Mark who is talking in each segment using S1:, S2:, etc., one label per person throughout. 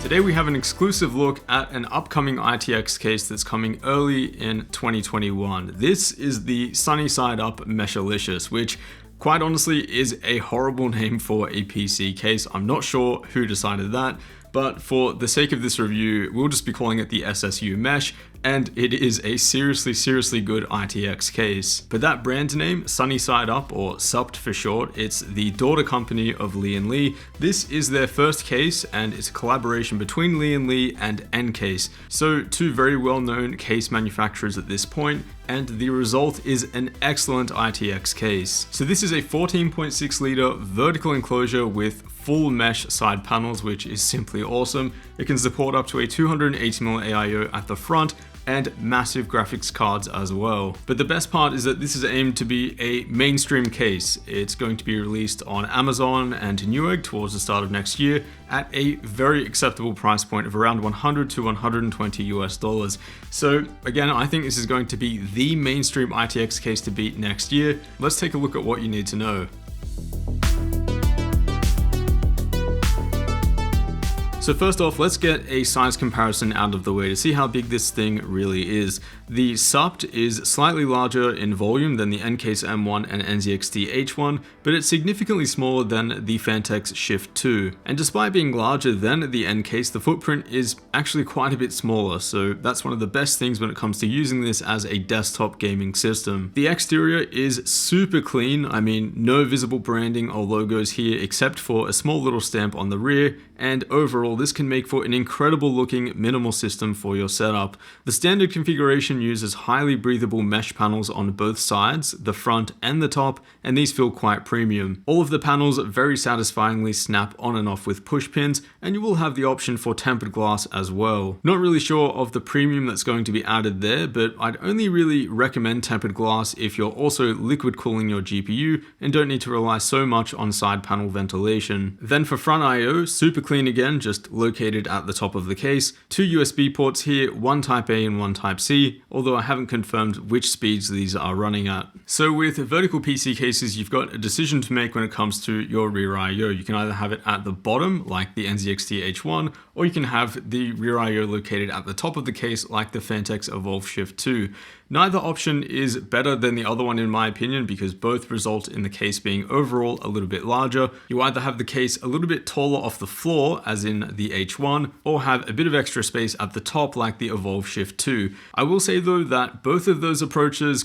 S1: Today we have an exclusive look at an upcoming ITX case that's coming early in 2021. This is the Sunny Side Up Meshlicious, which quite honestly is a horrible name for a PC case. I'm not sure who decided that, but for the sake of this review, we'll just be calling it the SSU Mesh, and it is a seriously good ITX case. But that brand name, Sunny Side Up, or SUPD for short, it's the daughter company of Lee & Lee. This is their first case, and it's a collaboration between Lee & Lee and Encase. So two very well-known case manufacturers at this point, and the result is an excellent ITX case. So this is a 14.6 liter vertical enclosure with full mesh side panels, which is simply awesome. It can support up to a 280mm AIO at the front and massive graphics cards as well. But the best part is that this is aimed to be a mainstream case. It's going to be released on Amazon and Newegg towards the start of next year at a very acceptable price point of around $100 to $120 US. So again, I think this is going to be the mainstream ITX case to beat next year. Let's take a look at what you need to know. So first off, let's get a size comparison out of the way to see how big this thing really is. The SUPD is slightly larger in volume than the Encase M1 and NZXT H1, but it's significantly smaller than the Phanteks Shift 2. And despite being larger than the Encase, the footprint is actually quite a bit smaller, so that's one of the best things when it comes to using this as a desktop gaming system. The exterior is super clean. I mean, no visible branding or logos here except for a small little stamp on the rear, and overall this can make for an incredible looking minimal system for your setup. The standard configuration uses highly breathable mesh panels on both sides, the front and the top, and these feel quite premium. All of the panels very satisfyingly snap on and off with push pins, and you will have the option for tempered glass as well. Not really sure of the premium that's going to be added there, but I'd only really recommend tempered glass if you're also liquid cooling your GPU and don't need to rely so much on side panel ventilation. Then for front I/O, super clean again, just located at the top of the case. Two USB ports here, one Type A and one Type C, although I haven't confirmed which speeds these are running at. So with vertical PC cases, you've got a decision to make when it comes to your rear I/O. You can either have it at the bottom, like the NZXT H1, or you can have the rear I/O located at the top of the case, like the Phanteks Evolve Shift 2. Neither option is better than the other one in my opinion, because both result in the case being overall a little bit larger. You either have the case a little bit taller off the floor, as in the H1, or have a bit of extra space at the top like the Evolve Shift 2. I will say though that both of those approaches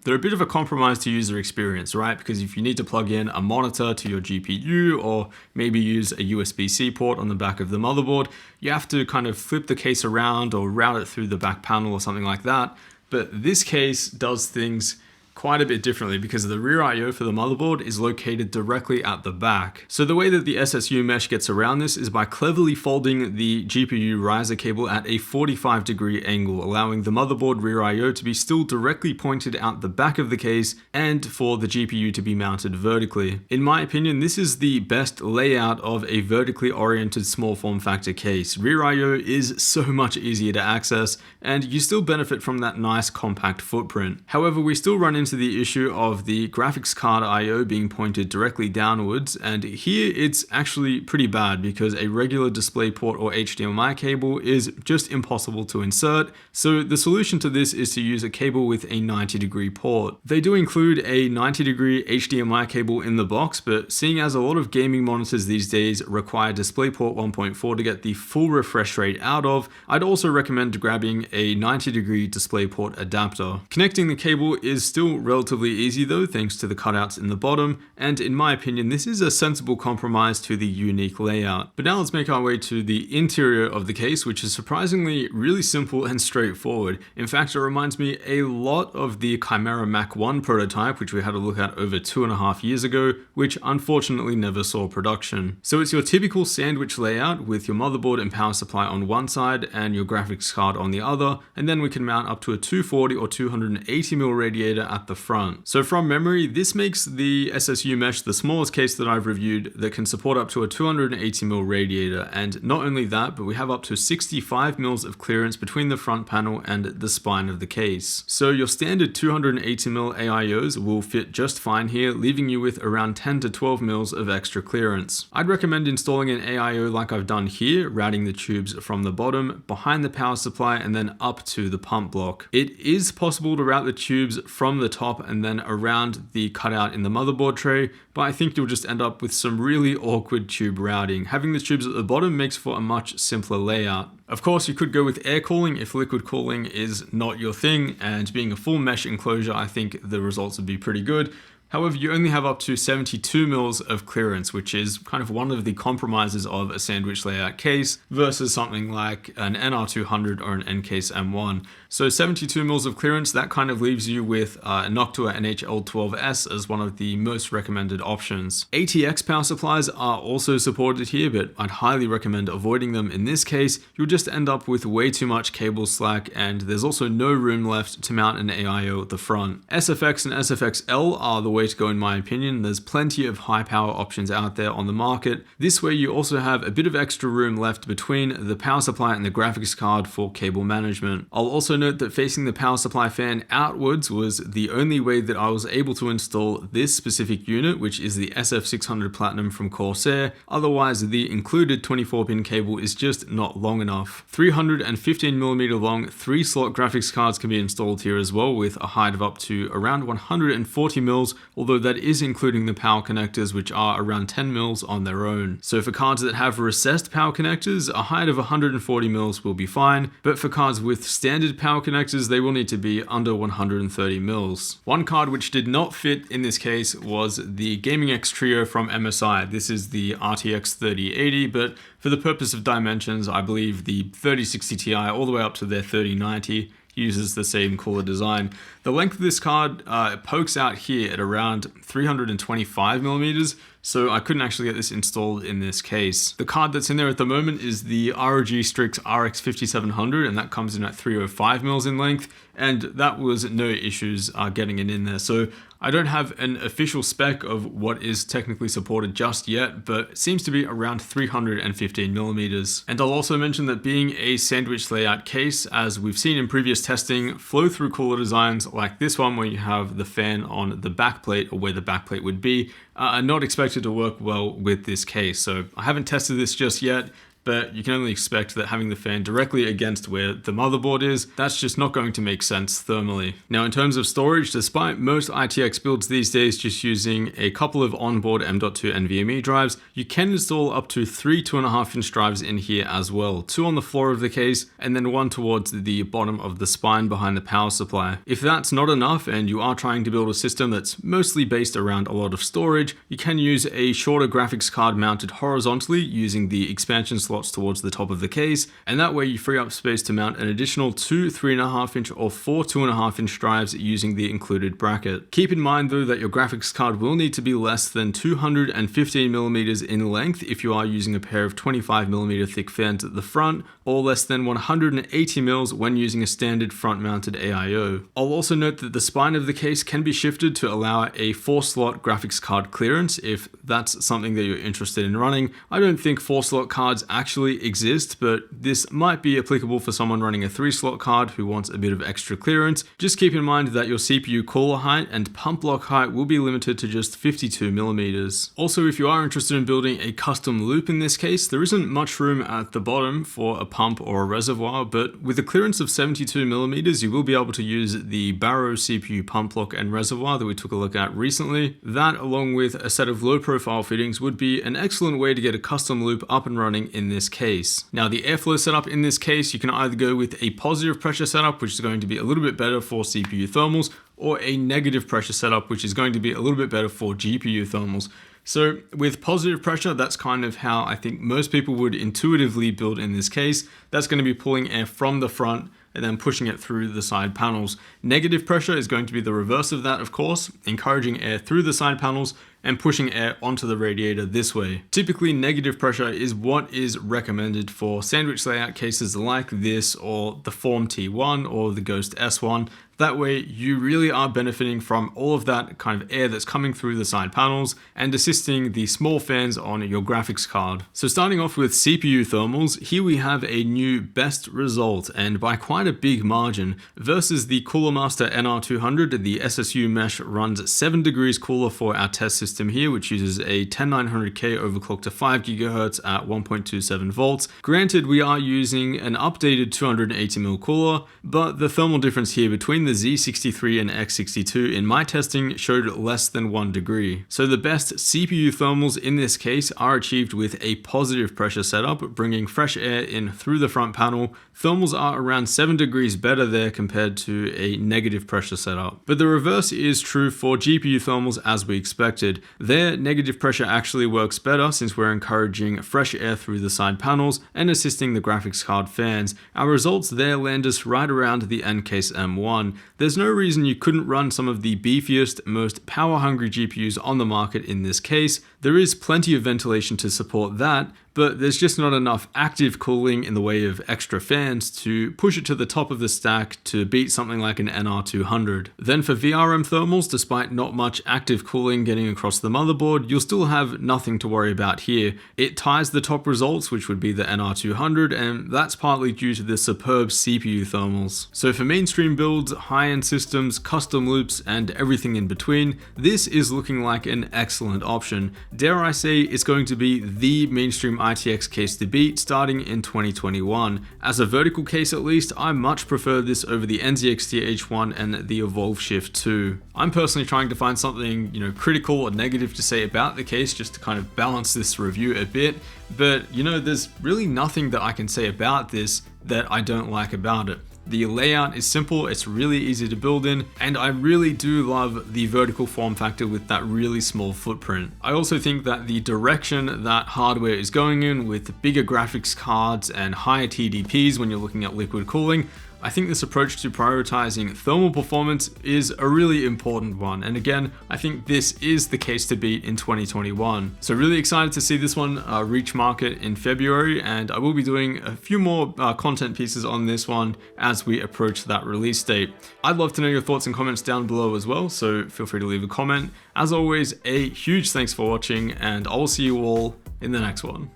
S1: they're a bit of a compromise to user experience, right? Because if you need to plug in a monitor to your GPU or maybe use a USB-C port on the back of the motherboard, you have to kind of flip the case around or route it through the back panel or something like that. But this case does things quite a bit differently because the rear I/O for the motherboard is located directly at the back. So the way that the SSU Mesh gets around this is by cleverly folding the GPU riser cable at a 45-degree angle, allowing the motherboard rear I/O to be still directly pointed out the back of the case and for the GPU to be mounted vertically. In my opinion, this is the best layout of a vertically oriented small form factor case. Rear I/O is so much easier to access, and you still benefit from that nice compact footprint. However, we still run into the issue of the graphics card I/O being pointed directly downwards, and here it's actually pretty bad because a regular DisplayPort or HDMI cable is just impossible to insert. So the solution to this is to use a cable with a 90-degree port. They do include a 90-degree HDMI cable in the box, but seeing as a lot of gaming monitors these days require DisplayPort 1.4 to get the full refresh rate out of, I'd also recommend grabbing a 90-degree DisplayPort adapter. Connecting the cable is still relatively easy though, thanks to the cutouts in the bottom, and in my opinion this is a sensible compromise to the unique layout. But now let's make our way to the interior of the case, which is surprisingly really simple and straightforward. In fact, it reminds me a lot of the Chimera Mac 1 prototype, which we had a look at over 2.5 years ago, which unfortunately never saw production. So it's your typical sandwich layout with your motherboard and power supply on one side and your graphics card on the other, and then we can mount up to a 240 or 280mm radiator at at the front. So from memory, this makes the SSU mesh the smallest case that I've reviewed that can support up to a 280mm radiator, and not only that, but we have up to 65mm of clearance between the front panel and the spine of the case. So your standard 280mm AIOs will fit just fine here, leaving you with around 10 to 12mm of extra clearance. I'd recommend installing an AIO like I've done here, routing the tubes from the bottom, behind the power supply, and then up to the pump block. It is possible to route the tubes from the top and then around the cutout in the motherboard tray, but I think you'll just end up with some really awkward tube routing. Having the tubes at the bottom makes for a much simpler layout. Of course, you could go with air cooling if liquid cooling is not your thing, and being a full mesh enclosure, I think the results would be pretty good. However, you only have up to 72mm of clearance, which is kind of one of the compromises of a sandwich layout case versus something like an NR200 or an N-Case M1. So 72mm of clearance, that kind of leaves you with a Noctua NHL12S as one of the most recommended options. ATX power supplies are also supported here, but I'd highly recommend avoiding them in this case. You'll just end up with way too much cable slack, and there's also no room left to mount an AIO at the front. SFX and SFXL are the way to go in my opinion. There's plenty of high power options out there on the market. This way you also have a bit of extra room left between the power supply and the graphics card for cable management. I'll also note that facing the power supply fan outwards was the only way that I was able to install this specific unit, which is the SF600 Platinum from Corsair. Otherwise, the included 24-pin cable is just not long enough. 315mm long 3-slot graphics cards can be installed here as well, with a height of up to around 140mm, although that is including the power connectors, which are around 10mm on their own. So for cards that have recessed power connectors, a height of 140mm will be fine, but for cards with standard power connectors, they will need to be under 130mm. One card which did not fit in this case was the Gaming X Trio from MSI. This is the RTX 3080, but for the purpose of dimensions, I believe the 3060 Ti all the way up to their 3090 uses the same cooler design. The length of this card pokes out here at around 325mm, so I couldn't actually get this installed in this case. The card that's in there at the moment is the ROG Strix RX 5700, and that comes in at 305mm in length, and that was no issues getting it in there. So I don't have an official spec of what is technically supported just yet, but it seems to be around 315mm. And I'll also mention that being a sandwich layout case, as we've seen in previous testing, flow-through cooler designs like this one where you have the fan on the backplate or where the backplate would be, are not expected to work well with this case. So I haven't tested this just yet, but you can only expect that having the fan directly against where the motherboard is, that's just not going to make sense thermally. Now in terms of storage, despite most ITX builds these days just using a couple of onboard M.2 NVMe drives, you can install up to 3 2.5-inch drives in here as well, 2 on the floor of the case and then 1 towards the bottom of the spine behind the power supply. If that's not enough and you are trying to build a system that's mostly based around a lot of storage, you can use a shorter graphics card mounted horizontally using the expansion slots towards the top of the case, and that way you free up space to mount an additional 2 3.5-inch or 4 2.5-inch drives using the included bracket. Keep in mind though that your graphics card will need to be less than 215mm in length if you are using a pair of 25mm thick fans at the front, or less than 180mm when using a standard front mounted AIO. I'll also note that the spine of the case can be shifted to allow a 4-slot graphics card clearance if that's something that you're interested in running. I don't think 4-slot cards actually exist, but this might be applicable for someone running a 3-slot card who wants a bit of extra clearance. Just keep in mind that your CPU cooler height and pump block height will be limited to just 52mm. Also, if you are interested in building a custom loop in this case, there isn't much room at the bottom for a pump or a reservoir, but with a clearance of 72mm, you will be able to use the Barrow CPU pump block and reservoir that we took a look at recently. That, along with a set of low profile fittings, would be an excellent way to get a custom loop up and running in this case. Now the airflow setup in this case, you can either go with a positive pressure setup, which is going to be a little bit better for CPU thermals, or a negative pressure setup, which is going to be a little bit better for GPU thermals. So with positive pressure, that's kind of how I think most people would intuitively build in this case. That's going to be pulling air from the front and then pushing it through the side panels. Negative pressure is going to be the reverse of that, of course, encouraging air through the side panels and pushing air onto the radiator this way. Typically, negative pressure is what is recommended for sandwich layout cases like this, or the Form T1 or the Ghost S1. That way, you really are benefiting from all of that kind of air that's coming through the side panels and assisting the small fans on your graphics card. So starting off with CPU thermals, here we have a new best result, and by quite a big margin, versus the Cooler Master NR200. The SSU mesh runs 7 degrees cooler for our test system here, which uses a 10900K overclocked to 5 GHz at 1.27 volts. Granted, we are using an updated 280mm cooler, but the thermal difference here between the Z63 and X62 in my testing showed less than 1 degree. So the best CPU thermals in this case are achieved with a positive pressure setup, bringing fresh air in through the front panel. Thermals are around 7 degrees better there compared to a negative pressure setup. But the reverse is true for GPU thermals as we expected. Their negative pressure actually works better since we're encouraging fresh air through the side panels and assisting the graphics card fans. Our results there land us right around the N-Case M1. There's no reason you couldn't run some of the beefiest, most power-hungry GPUs on the market in this case. There is plenty of ventilation to support that, but there's just not enough active cooling in the way of extra fans to push it to the top of the stack to beat something like an NR200. Then for VRM thermals, despite not much active cooling getting across the motherboard, you'll still have nothing to worry about here. It ties the top results, which would be the NR200, and that's partly due to the superb CPU thermals. So for mainstream builds, high-end systems, custom loops, and everything in between, this is looking like an excellent option. Dare I say, it's going to be the mainstream ITX case to beat starting in 2021. As a vertical case at least, I much prefer this over the NZXT H1 and the Evolve Shift 2. I'm personally trying to find something, critical or negative to say about the case just to kind of balance this review a bit, but there's really nothing that I can say about this that I don't like about it. The layout is simple, it's really easy to build in, and I really do love the vertical form factor with that really small footprint. I also think that the direction that hardware is going in with bigger graphics cards and higher TDPs when you're looking at liquid cooling, I think this approach to prioritizing thermal performance is a really important one. And again, I think this is the case to beat in 2021. So really excited to see this one reach market in February. And I will be doing a few more content pieces on this one as we approach that release date. I'd love to know your thoughts and comments down below as well. So feel free to leave a comment. As always, a huge thanks for watching, and I'll see you all in the next one.